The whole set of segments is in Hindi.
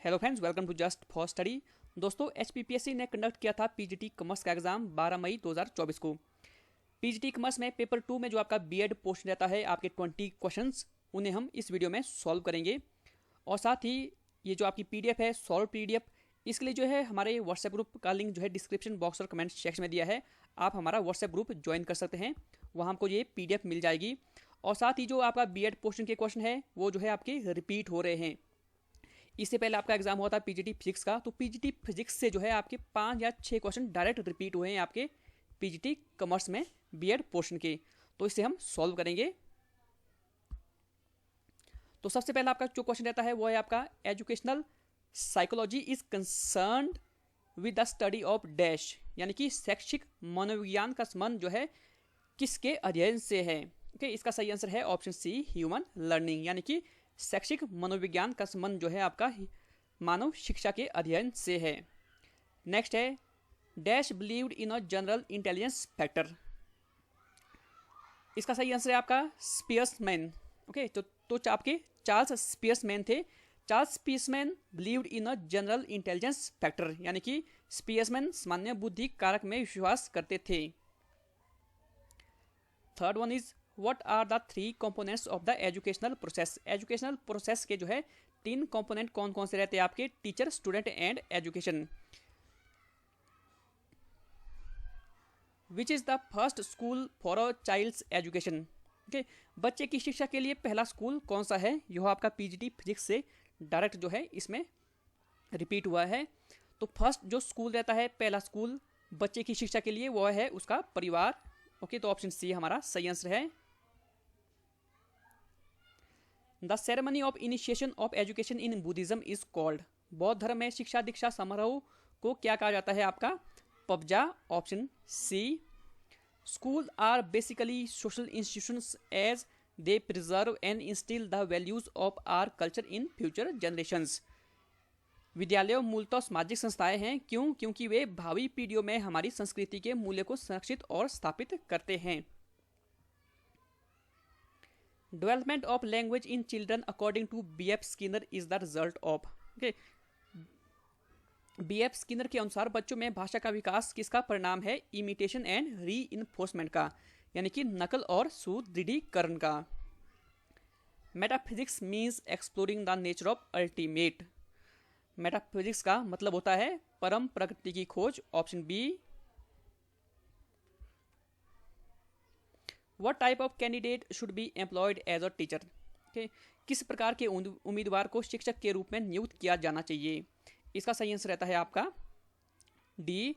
Hello friends, welcome to just for study. दोस्तों, एचपीपीएससी ने कंडक्ट किया था पीजीटी कॉमर्स का एग्जाम 12 मई 2024 को। पीजीटी कॉमर्स में पेपर 2 में जो आपका बीएड पोर्शन रहता है, आपके 20 क्वेश्चंस, उन्हें हम इस वीडियो में सॉल्व करेंगे। और साथ ही ये जो आपकी पीडीएफ है, सॉल्व पीडीएफ, इसके लिए जो है हमारे व्हाट्सएप ग्रुप का लिंक जो है डिस्क्रिप्शन बॉक्स और कमेंट सेक्शन में दिया है। आप हमारा व्हाट्सएप ग्रुप ज्वाइन कर सकते हैं, वहाँ हमको ये पीडीएफ मिल जाएगी। और साथ ही जो आपका बीएड पोर्शन के क्वेश्चन है वो जो है आपके रिपीट हो रहे हैं। इससे पहले आपका एग्जाम हुआ था पीजीटी फिजिक्स का, तो पीजीटी फिजिक्स से जो है आपके 5 या 6 क्वेश्चन डायरेक्ट रिपीट हुए हैं आपके पीजीटी कॉमर्स में बीएड पोर्शन के। तो इसे हम सॉल्व करेंगे। तो सबसे पहला आपका जो क्वेश्चन रहता है वो है आपका educational psychology is concerned with the study of dash, यानी कि शैक्षिक मनोविज्ञान का संबंध जो है किसके अध्ययन से है। ओके, इसका सही आंसर है ऑप्शन सी, ह्यूमन लर्निंग, यानी कि शैक्षिक मनोविज्ञान का संबंध जो है आपका मानव शिक्षा के अध्ययन से है। नेक्स्ट है dash believed in a general intelligence factor, इसका सही आंसर है आपका स्पियर्समैन। ओके, तो आपके चार्ल्स स्पियर्समैन थे। Charles Spearman believed in a general intelligence factor, यानी कि स्पियर्समैन सामान्य बुद्धि कारक में विश्वास करते थे। Third one is what are the 3 components of the educational process. Educational process के जो है 3 कंपोनेंट कौन कौन से रहते हैं आपके, teacher, student and education. Which is the first school for a child's education. Okay, बच्चे की शिक्षा के लिए पहला स्कूल कौन सा है, यह आपका पीजीटी फिजिक्स से डायरेक्ट जो है इसमें रिपीट हुआ है। तो फर्स्ट जो स्कूल रहता है, पहला स्कूल बच्चे की शिक्षा के लिए, वह है उसका परिवार। ओके, तो ऑप्शन सी हमारा सही आंसर है। The ceremony of initiation of education in Buddhism is called. बौद्ध धर्म में शिक्षा दीक्षा समारोह को क्या कहा जाता है आपका, पबजा, option C. School are basically social institutions as they preserve and instil the values of our culture in future generations. विद्यालय मूलतः सामाजिक संस्थाएं हैं, क्यों? क्योंकि वे भावी पीढ़ियों में हमारी संस्कृति के मूल्य को संरक्षित और स्थापित करते हैं। Development of language in children according to BF Skinner is the result of. Okay, BF Skinner के अनुसार बच्चों में भाषा का विकास किसका परिणाम है, इमिटेशन एंड री इन्फोर्समेंट का, यानी कि नकल और सुदृढ़ीकरण का। Metaphysics means exploring the nature of ultimate. Metaphysics का मतलब होता है परम प्रकृति की खोज, option B. What type of candidate should be employed as a teacher? Okay, किस प्रकार के उम्मीदवार को शिक्षक के रूप में नियुक्त किया जाना चाहिए। इसका सही आंसर रहता है आपका D,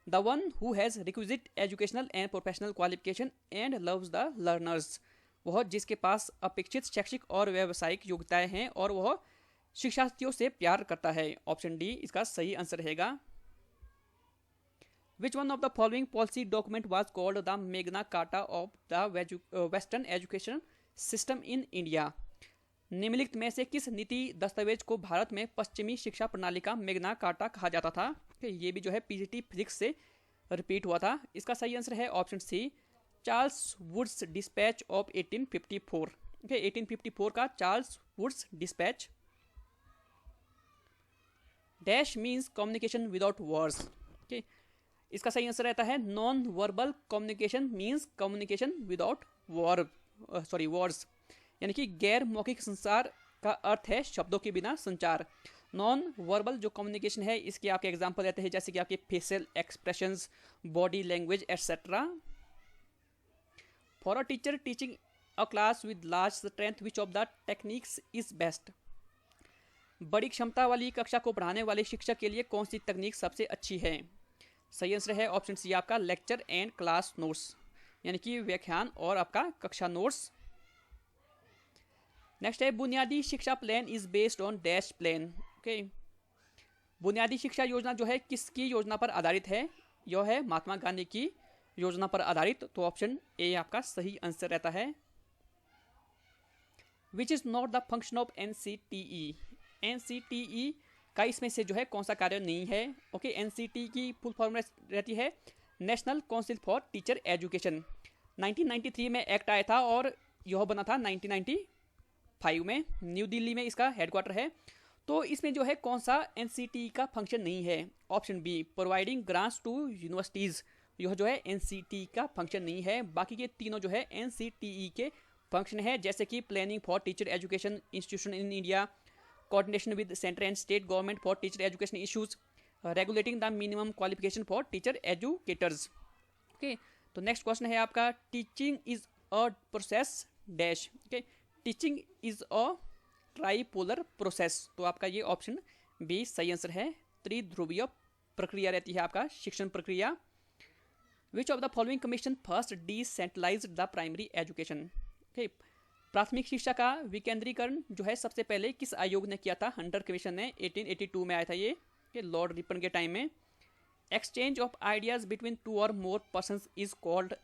the one who has requisite educational and professional qualification and loves the learners. वह जिसके पास अपेक्षित शैक्षिक और व्यावसायिक योग्यताएं हैं और वह शिक्षार्थियों से प्यार करता है, ऑप्शन डी इसका सही आंसर रहेगा। Which one of the following policy document was called the Magna Carta of the Western Education System in India? निम्नलिखित में से किस नीति दस्तावेज को भारत में पश्चिमी शिक्षा प्रणाली का मैग्ना कार्टा कहा जाता था। ये भी जो है पीजीटी फिजिक्स से रिपीट हुआ था। इसका सही आंसर है option C, Charles Woods dispatch of 1854। Okay, 1854 का Charles Woods dispatch. Dash means communication without words. Okay, इसका सही आंसर रहता है non verbal communication means communication without words, यानी कि गैर मौखिक संचार का अर्थ है शब्दों के बिना संचार। नॉन वर्बल जो कम्युनिकेशन है, इसके आपके एग्जांपल रहते हैं जैसे कि आपके facial expressions, body language etcetera. For a teacher teaching a class with large strength which of the techniques is best. बड़ी क्षमता वाली कक्षा को पढ़ाने वाले शिक्षक के लिए कौन सी तकनीक सबसे अच्छी है। सही आंसर है ऑप्शन सी आपका लेक्चर एंड क्लास नोट्स, यानी कि व्याख्यान और आपका कक्षा नोट्स। नेक्स्ट है बुनियादी शिक्षा plan is based on dash plan. Okay, बुनियादी शिक्षा योजना जो है किसकी योजना पर आधारित है, यह है महात्मा गांधी की योजना पर आधारित, तो ऑप्शन ए आपका सही आंसर रहता है। Which is not the function of NCTE. NCTE का इसमें से जो है कौन सा कार्य नहीं है। ओके, एनसीटी की फुल फॉर्म रहती है national council for teacher education. 1993 में एक्ट आया था और यह बना था 1995 में। न्यू दिल्ली में इसका हेडक्वार्टर है। तो इसमें जो है कौन सा एनसीटी का फंक्शन नहीं है? Option B, providing grants to universities, यह जो है एनसीटी का फंक्शन नहीं है। बाकी के तीनों जो है एनसीटीई के फंक्शन है, जैसे कि planning for teacher education institution in India, coordination with central and state government for teacher education issues, regulating the minimum qualification for teacher educators. Okay, तो नेक्स्ट क्वेश्चन है आपका, teaching is a process dash. Okay, teaching is a tripolar process, तो आपका ये ऑप्शन बी सही आंसर है। त्रिध्रुवीय प्रक्रिया रहती है आपका शिक्षण प्रक्रिया। Which of the following commission first decentralised the primary education. Okay, प्राथमिक शिक्षा का विकेंद्रीकरण जो है सबसे पहले किस आयोग ने किया था? हंटर कमीशन ने 1882 में आया था ये, लॉर्ड रिपन के टाइम में। Exchange of ideas between two और मोर पर्सन्स इज कॉल्ड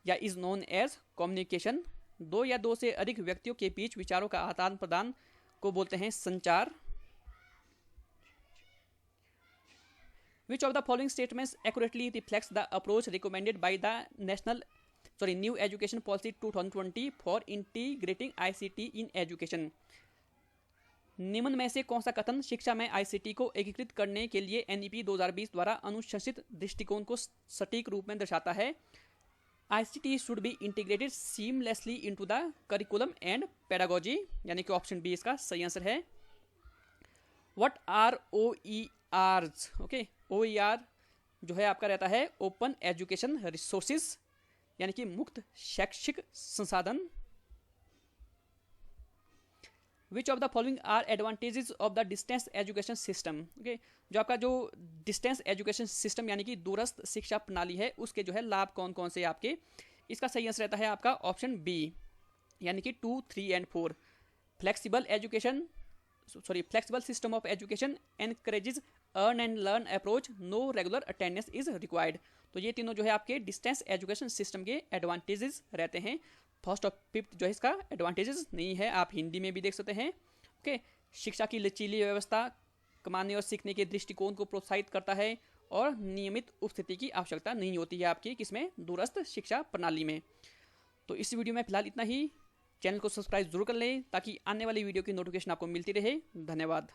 या इज नोन एज कम्युनिकेशन, दो या दो से अधिक व्यक्तियों के बीच विचारों का आदान प्रदान को बोलते हैं संचार। विच of the following statements accurately reflects the approach recommended by the new education policy 2020 for integrating ICT in education. निम्न में से कौन सा कथन शिक्षा में आईसीटी को एकीकृत करने के लिए एनईपी 2020 द्वारा अनुशंसित दृष्टिकोण को सटीक रूप में दर्शाता है? ICT should be integrated seamlessly into the curriculum and pedagogy, यानी कि ऑप्शन बी इसका सही आंसर है। What are OERs? Okay, OER जो है आपका रहता है ओपन एजुकेशन रिसोर्सेज, यानी कि मुक्त शैक्षिक संसाधन। Which of the following are advantages of the distance education system? Okay, जो आपका जो डिस्टेंस एजुकेशन सिस्टम यानी कि दूरस्थ शिक्षा प्रणाली है, उसके जो है लाभ कौन कौन से आपके? इसका सही आंसर रहता है आपका ऑप्शन बी, यानी कि 2, 3 and 4। Flexible system of education encourages earn and learn approach, no regular attendance is required. तो ये तीनों जो है आपके डिस्टेंस एजुकेशन सिस्टम के एडवांटेजेस रहते हैं। फर्स्ट और फिफ्थ जो है इसका एडवांटेजेस नहीं है, आप हिंदी में भी देख सकते हैं। ओके, शिक्षा की लचीली व्यवस्था कमाने और सीखने के दृष्टिकोण को प्रोत्साहित करता है और नियमित उपस्थिति की आवश्यकता नहीं होती है आपकी किसमें? दूरस्थ शिक्षा प्रणाली में। तो इस वीडियो में फिलहाल इतना ही। चैनल को सब्सक्राइब जरूर कर लें ताकि आने वाली वीडियो की नोटिफिकेशन आपको मिलती रहे। धन्यवाद।